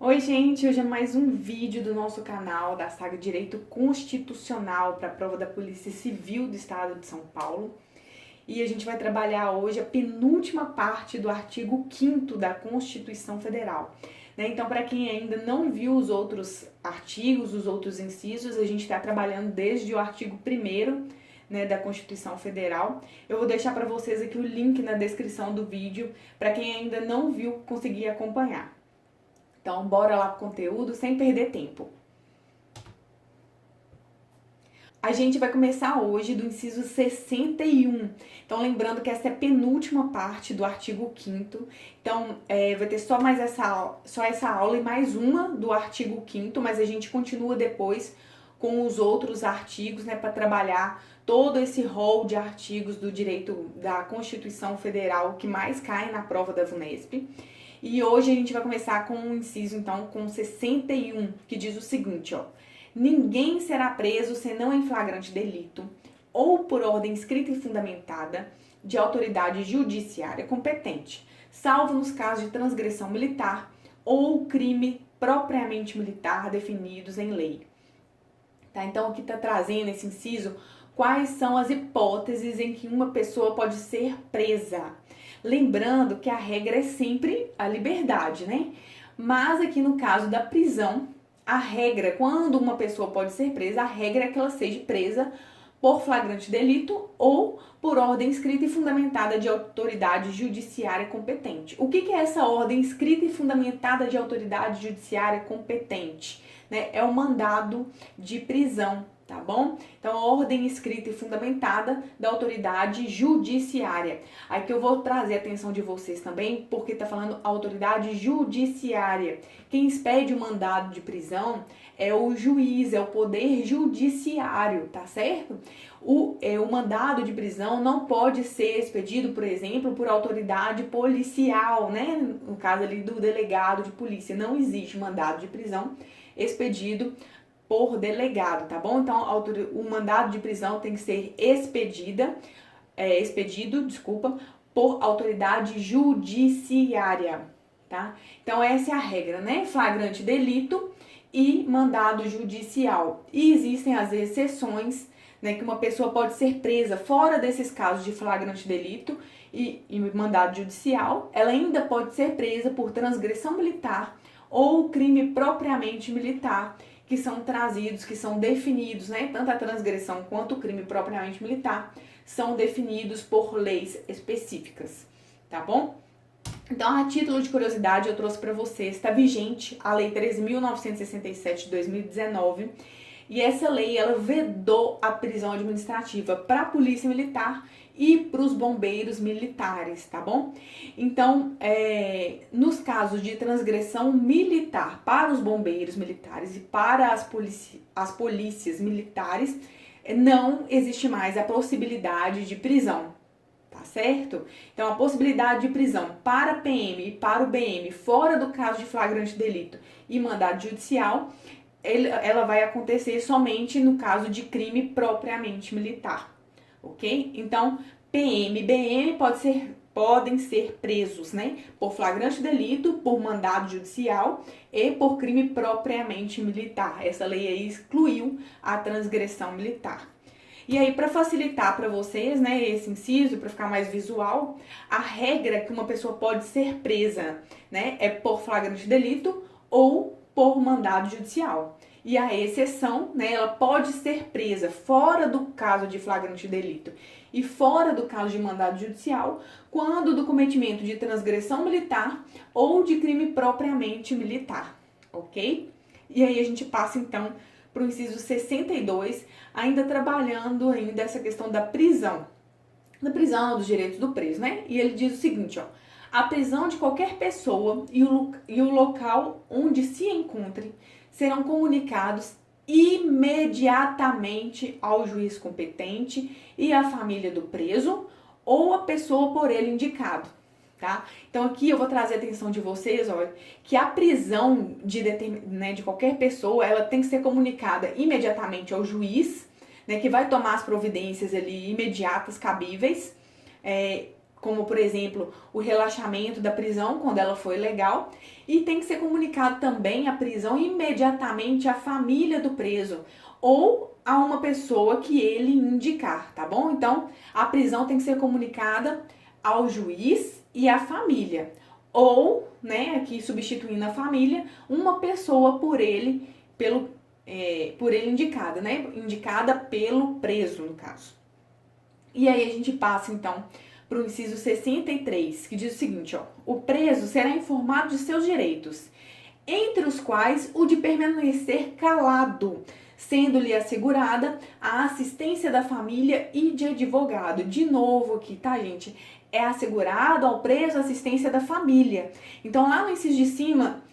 Oi, gente! Hoje é mais um vídeo do nosso canal da saga Direito Constitucional para a prova da Polícia Civil do Estado de São Paulo. E a gente vai trabalhar hoje a penúltima parte do artigo 5º da Constituição Federal. Então, para quem ainda não viu os outros artigos, os outros incisos, a gente está trabalhando desde o artigo 1º, da Constituição Federal. Eu vou deixar para vocês aqui o link na descrição do vídeo, para quem ainda não viu conseguir acompanhar. Então, bora lá pro conteúdo sem perder tempo. A gente vai começar hoje do inciso 61. Então, lembrando que essa é a penúltima parte do artigo 5º. Então, vai ter só essa aula e mais uma do artigo 5º, mas a gente continua depois com os outros artigos, para trabalhar todo esse rol de artigos do direito da Constituição Federal que mais cai na prova da VUNESP. E hoje a gente vai começar com um inciso, então, com 61, que diz o seguinte, ninguém será preso senão em flagrante delito ou por ordem escrita e fundamentada de autoridade judiciária competente, salvo nos casos de transgressão militar ou crime propriamente militar definidos em lei. Tá? Então, aqui está trazendo esse inciso quais são as hipóteses em que uma pessoa pode ser presa. Lembrando que a regra é sempre a liberdade, Mas aqui no caso da prisão, a regra, quando uma pessoa pode ser presa, a regra é que ela seja presa por flagrante delito ou por ordem escrita e fundamentada de autoridade judiciária competente. O que é essa ordem escrita e fundamentada de autoridade judiciária competente? É o mandado de prisão, tá bom? Então, a ordem escrita e fundamentada da autoridade judiciária. Aqui eu vou trazer a atenção de vocês também, porque tá falando autoridade judiciária. Quem expede o mandado de prisão é o juiz, é o poder judiciário, tá certo? O mandado de prisão não pode ser expedido, por exemplo, por autoridade policial, No caso ali do delegado de polícia, não existe mandado de prisão expedido por delegado, tá bom? Então, o mandado de prisão tem que ser expedido, por autoridade judiciária, tá? Então, essa é a regra, Flagrante delito e mandado judicial. E existem as exceções, que uma pessoa pode ser presa fora desses casos de flagrante delito e mandado judicial. Ela ainda pode ser presa por transgressão militar ou crime propriamente militar, que são trazidos, que são definidos, Tanto a transgressão quanto o crime propriamente militar são definidos por leis específicas, tá bom? Então, a título de curiosidade, eu trouxe para vocês, está vigente a Lei 13.967 de 2019, e essa lei, ela vedou a prisão administrativa para a polícia militar e para os bombeiros militares, tá bom? Então, nos casos de transgressão militar para os bombeiros militares e para as polícias militares, não existe mais a possibilidade de prisão, tá certo? Então, a possibilidade de prisão para a PM e para o BM fora do caso de flagrante delito e mandado judicial, ela vai acontecer somente no caso de crime propriamente militar, ok? Então, PM e BM podem ser presos, por flagrante delito, por mandado judicial e por crime propriamente militar. Essa lei aí excluiu a transgressão militar. E aí, para facilitar para vocês, esse inciso, para ficar mais visual, a regra que uma pessoa pode ser presa, é por flagrante delito ou por mandado judicial. E a exceção, ela pode ser presa fora do caso de flagrante delito e fora do caso de mandado judicial, quando do cometimento de transgressão militar ou de crime propriamente militar, ok? E aí a gente passa então para o inciso 62, ainda trabalhando essa questão da prisão, dos direitos do preso, E ele diz o seguinte, a prisão de qualquer pessoa e o local onde se encontre serão comunicados imediatamente ao juiz competente e à família do preso ou a pessoa por ele indicado, tá? Então aqui eu vou trazer a atenção de vocês, que a prisão de qualquer pessoa, ela tem que ser comunicada imediatamente ao juiz, que vai tomar as providências ali imediatas, cabíveis, como por exemplo o relaxamento da prisão quando ela for ilegal, e tem que ser comunicado também a prisão imediatamente à família do preso ou a uma pessoa que ele indicar, tá bom? Então a prisão tem que ser comunicada ao juiz e à família, ou, né, aqui substituindo a família, uma pessoa por ele indicada, né? Indicada pelo preso, no caso. E aí a gente passa, então, para o inciso 63, que diz o seguinte, ó: o preso será informado de seus direitos, entre os quais o de permanecer calado, sendo-lhe assegurada a assistência da família e de advogado. De novo aqui, tá, gente? É assegurado ao preso a assistência da família. Então, lá no inciso de cima,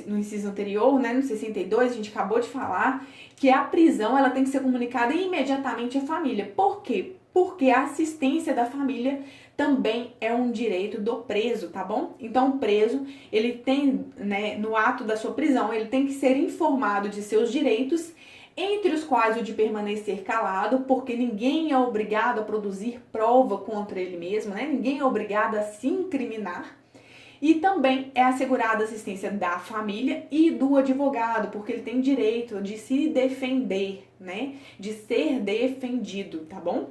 no inciso anterior, né, no 62, a gente acabou de falar que a prisão ela tem que ser comunicada imediatamente à família. Por quê? Porque a assistência da família também é um direito do preso, tá bom? Então, o preso, ele tem, né, no ato da sua prisão, ele tem que ser informado de seus direitos, entre os quais o de permanecer calado, porque ninguém é obrigado a produzir prova contra ele mesmo, né? Ninguém é obrigado a se incriminar. E também é assegurada a assistência da família e do advogado, porque ele tem direito de se defender, né? De ser defendido, tá bom?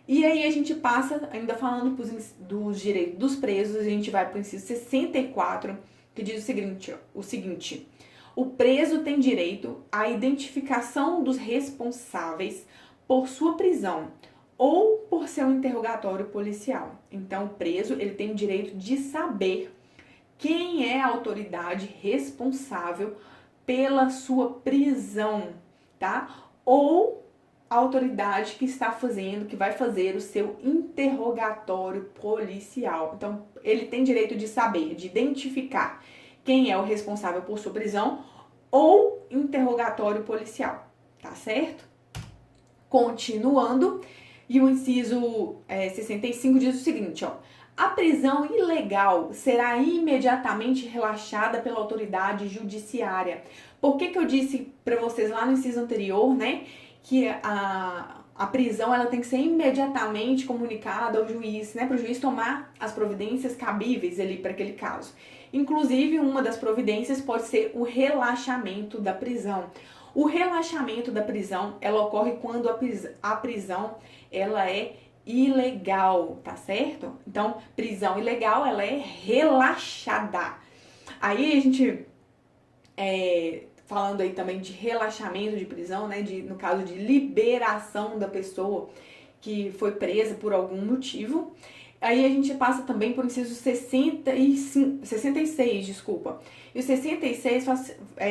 E aí a gente passa, ainda falando dos direitos dos presos, a gente vai para o inciso 64, que diz o seguinte: o preso tem direito à identificação dos responsáveis por sua prisão ou por seu interrogatório policial. Então, o preso ele tem o direito de saber quem é a autoridade responsável pela sua prisão, tá? Ou a autoridade que vai fazer o seu interrogatório policial. Então, ele tem direito de saber, de identificar quem é o responsável por sua prisão ou interrogatório policial, tá certo? Continuando, e o inciso 65 diz o seguinte, ó: a prisão ilegal será imediatamente relaxada pela autoridade judiciária. Por que eu disse para vocês lá no inciso anterior, né, que a prisão ela tem que ser imediatamente comunicada ao juiz, né, para o juiz tomar as providências cabíveis ali para aquele caso. Inclusive, uma das providências pode ser o relaxamento da prisão. O relaxamento da prisão, ela ocorre quando a prisão ela é ilegal, tá certo? Então, prisão ilegal, ela é relaxada. Aí a gente, falando aí também de relaxamento de prisão, né, no caso de liberação da pessoa que foi presa por algum motivo. Aí a gente passa também por inciso 66, desculpa. E o 66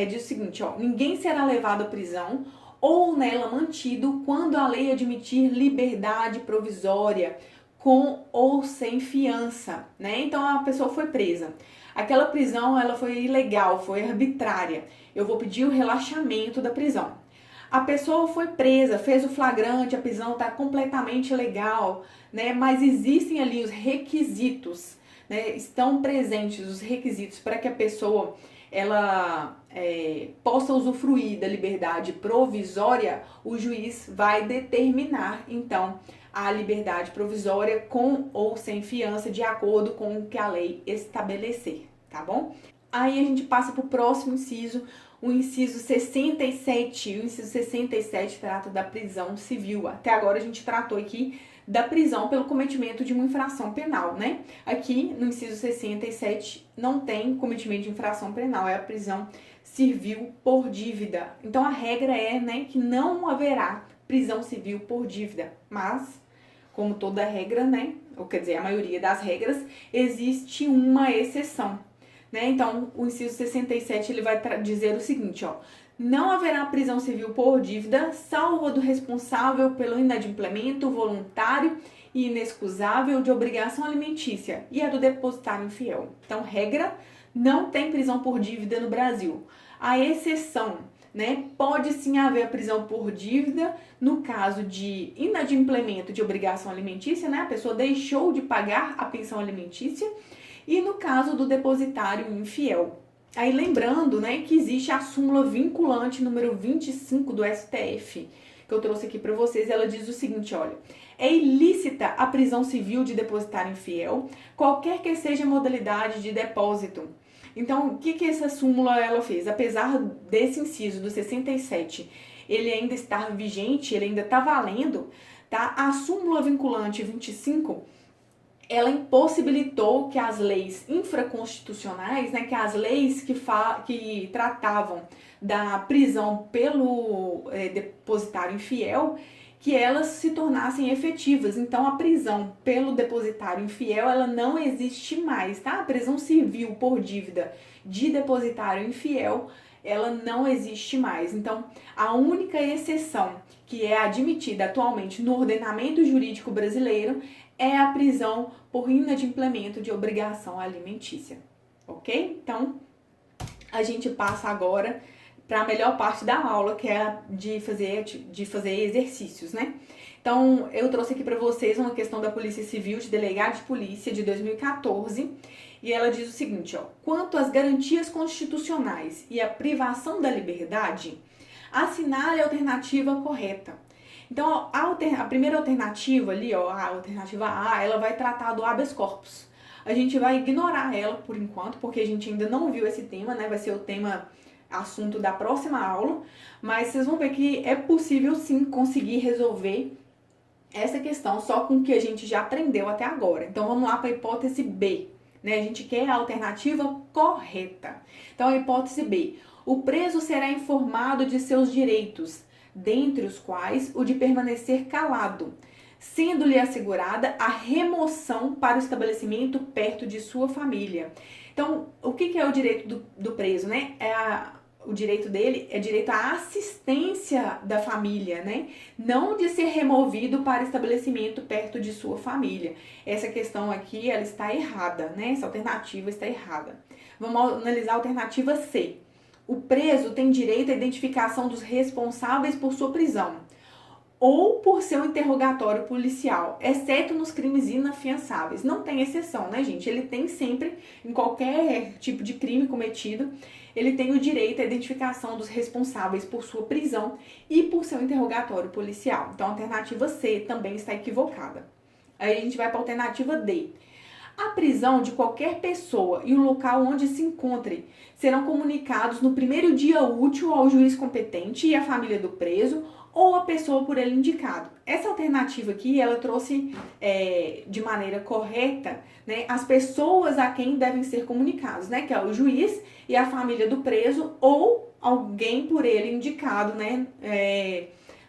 diz o seguinte, ó: ninguém será levado à prisão ou nela mantido quando a lei admitir liberdade provisória com ou sem fiança, né? Então a pessoa foi presa. Aquela prisão ela foi ilegal, foi arbitrária. Eu vou pedir o relaxamento da prisão. A pessoa foi presa, fez o flagrante, a prisão está completamente legal, né? Mas existem ali os requisitos, né? Estão presentes os requisitos para que a pessoa ela possa usufruir da liberdade provisória. O juiz vai determinar, então, a liberdade provisória com ou sem fiança, de acordo com o que a lei estabelecer, tá bom? Aí a gente passa para o próximo inciso, o inciso 67. O inciso 67 trata da prisão civil. Até agora a gente tratou aqui da prisão pelo cometimento de uma infração penal, né? Aqui no inciso 67 não tem cometimento de infração penal, é a prisão civil por dívida. Então a regra é, né, que não haverá prisão civil por dívida, mas como toda regra, né, ou quer dizer, a maioria das regras, existe uma exceção, né? Então o inciso 67 ele vai dizer o seguinte, ó: não haverá prisão civil por dívida, salvo a do responsável pelo inadimplemento voluntário e inexcusável de obrigação alimentícia e a do depositário infiel. Então, regra, não tem prisão por dívida no Brasil. A exceção, né, pode sim haver a prisão por dívida no caso de inadimplemento de obrigação alimentícia, né, a pessoa deixou de pagar a pensão alimentícia, e no caso do depositário infiel. Aí lembrando, né, que existe a súmula vinculante número 25 do STF, que eu trouxe aqui para vocês, ela diz o seguinte, olha: é ilícita a prisão civil de depositário infiel, qualquer que seja a modalidade de depósito. Então, o que essa súmula ela fez? Apesar desse inciso do 67, ele ainda estar vigente, ele ainda está valendo, tá? A súmula vinculante 25, ela impossibilitou que as leis infraconstitucionais, né, que as leis que tratavam da prisão pelo depositário infiel, que elas se tornassem efetivas. Então, a prisão pelo depositário infiel, ela não existe mais, tá? A prisão civil por dívida de depositário infiel, ela não existe mais. Então, a única exceção que é admitida atualmente no ordenamento jurídico brasileiro é a prisão por inadimplemento de obrigação alimentícia, ok? Então, a gente passa agora para a melhor parte da aula, que é a de fazer exercícios, né? Então, eu trouxe aqui para vocês uma questão da Polícia Civil, de Delegado de Polícia, de 2014, e ela diz o seguinte, ó: quanto às garantias constitucionais e à privação da liberdade, assinale a alternativa correta. Então, a primeira alternativa ali, ó, a alternativa A, ela vai tratar do habeas corpus. A gente vai ignorar ela por enquanto, porque a gente ainda não viu esse tema, né? Vai ser o tema assunto da próxima aula, mas vocês vão ver que é possível sim conseguir resolver essa questão só com o que a gente já aprendeu até agora. Então vamos lá para a hipótese B, né? A gente quer a alternativa correta. Então a hipótese B: o preso será informado de seus direitos, dentre os quais o de permanecer calado, sendo-lhe assegurada a remoção para o estabelecimento perto de sua família. Então, o que é o direito do preso, né? O direito dele é direito à assistência da família, né? Não de ser removido para estabelecimento perto de sua família. Essa questão aqui, ela está errada, né? Essa alternativa está errada. Vamos analisar a alternativa C. O preso tem direito à identificação dos responsáveis por sua prisão ou por seu interrogatório policial, exceto nos crimes inafiançáveis. Não tem exceção, né, gente? Ele tem sempre, em qualquer tipo de crime cometido, ele tem o direito à identificação dos responsáveis por sua prisão e por seu interrogatório policial. Então, a alternativa C também está equivocada. Aí a gente vai para a alternativa D. A prisão de qualquer pessoa e o local onde se encontre serão comunicados no primeiro dia útil ao juiz competente e à família do preso ou a pessoa por ele indicado. Essa alternativa aqui, ela trouxe de maneira correta, né, as pessoas a quem devem ser comunicados, né, que é o juiz e a família do preso ou alguém por ele indicado, né,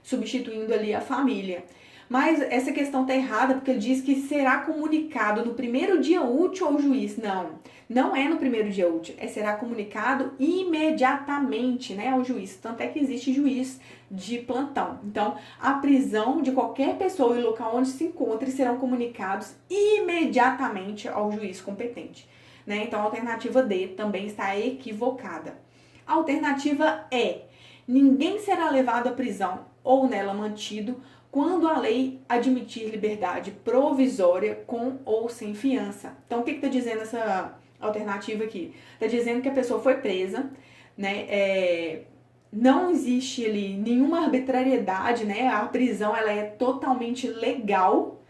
substituindo ali a família. Mas essa questão está errada porque ele diz que será comunicado no primeiro dia útil ao juiz. Não é no primeiro dia útil, será comunicado imediatamente, né, ao juiz. Tanto é que existe juiz de plantão. Então, a prisão de qualquer pessoa e local onde se encontre serão comunicados imediatamente ao juiz competente, né? Então, a alternativa D também está equivocada. A alternativa E: ninguém será levado à prisão ou nela mantido quando a lei admitir liberdade provisória com ou sem fiança. Então, o que está dizendo essa alternativa aqui? Está dizendo que a pessoa foi presa, né? Não existe ali nenhuma arbitrariedade, né? A prisão, ela é totalmente legal,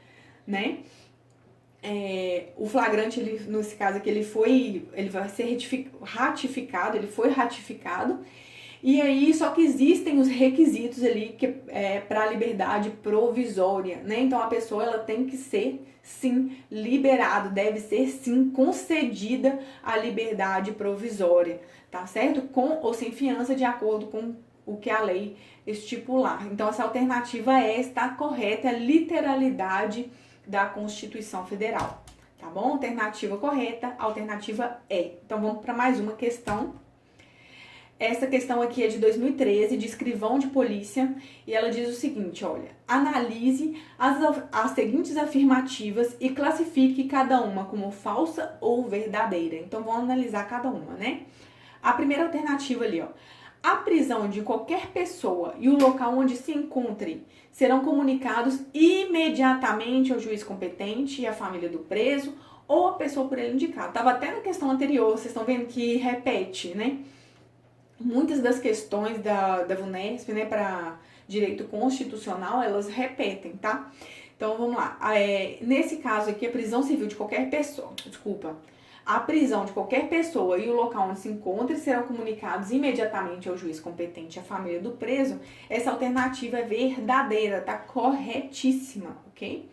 né? O flagrante, nesse caso aqui, ele vai ser ratificado, ele foi ratificado. E aí, só que existem os requisitos ali para a liberdade provisória, né? Então, a pessoa, ela tem que ser, sim, liberada, deve ser, sim, concedida a liberdade provisória, tá certo? Com ou sem fiança, de acordo com o que a lei estipular. Então, essa alternativa está correta, é a literalidade da Constituição Federal, tá bom? Alternativa correta, alternativa E. Então, vamos para mais uma questão. Essa questão aqui é de 2013, de escrivão de polícia, e ela diz o seguinte, olha: analise as seguintes afirmativas e classifique cada uma como falsa ou verdadeira. Então, vamos analisar cada uma, né? A primeira alternativa ali, ó: a prisão de qualquer pessoa e o local onde se encontre serão comunicados imediatamente ao juiz competente e à família do preso ou a pessoa por ele indicado. Estava até na questão anterior, vocês estão vendo que repete, né? Muitas das questões da VUNESP, né, para direito constitucional, elas repetem, tá? Então, vamos lá. Nesse caso aqui, a prisão civil de qualquer pessoa, a prisão de qualquer pessoa e o local onde se encontra serão comunicados imediatamente ao juiz competente e à família do preso. Essa alternativa é verdadeira, tá corretíssima, ok?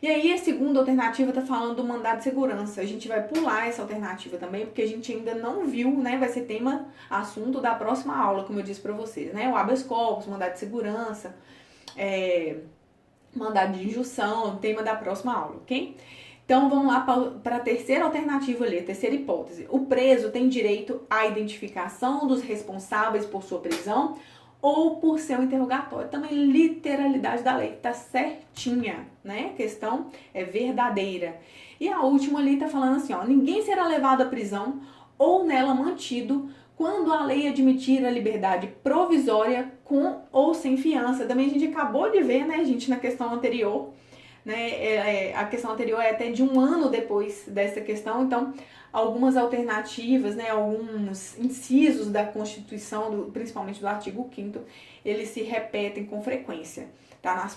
E aí, a segunda alternativa tá falando do mandado de segurança. A gente vai pular essa alternativa também, porque a gente ainda não viu, né? Vai ser tema, assunto da próxima aula, como eu disse pra vocês, né? O habeas corpus, mandado de segurança, mandado de injunção, tema da próxima aula, ok? Então, vamos lá para a terceira alternativa ali, a terceira hipótese. O preso tem direito à identificação dos responsáveis por sua prisão ou por seu interrogatório. Também literalidade da lei, tá certinha, né? A questão é verdadeira. E a última ali tá falando assim, ó, ninguém será levado à prisão ou nela mantido quando a lei admitir a liberdade provisória com ou sem fiança. Também a gente acabou de ver, né, gente, na questão anterior, né? A questão anterior é até de um ano depois dessa questão, então algumas alternativas, né, alguns incisos da Constituição, principalmente do artigo 5º, eles se repetem com frequência, tá?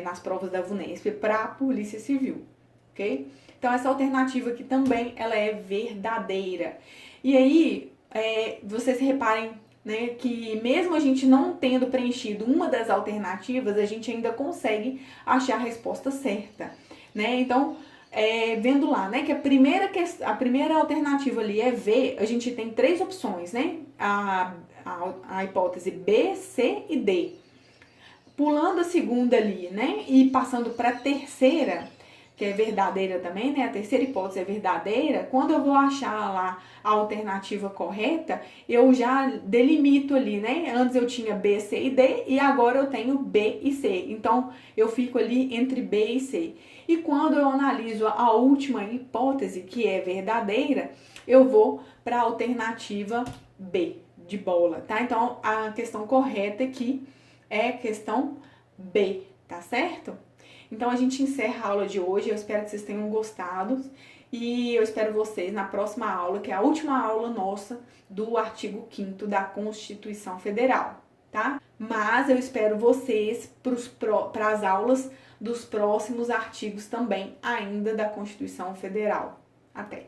Nas provas da VUNESP para a Polícia Civil, ok? Então essa alternativa aqui também, ela é verdadeira. E aí, vocês reparem, né, que mesmo a gente não tendo preenchido uma das alternativas, a gente ainda consegue achar a resposta certa, né? Então, vendo lá, né, que a primeira alternativa ali é V, a gente tem três opções, né? A hipótese B, C e D. Pulando a segunda ali, né, e passando para a terceira, que é verdadeira também, né? A terceira hipótese é verdadeira. Quando eu vou achar lá a alternativa correta, eu já delimito ali, né? Antes eu tinha B, C e D e agora eu tenho B e C. Então, eu fico ali entre B e C. E quando eu analiso a última hipótese, que é verdadeira, eu vou para a alternativa B, de bola, tá? Então, a questão correta aqui é a questão B, tá certo? Então, a gente encerra a aula de hoje. Eu espero que vocês tenham gostado. E eu espero vocês na próxima aula, que é a última aula nossa do artigo 5º da Constituição Federal, tá? Mas eu espero vocês para as aulas dos próximos artigos também, ainda da Constituição Federal. Até!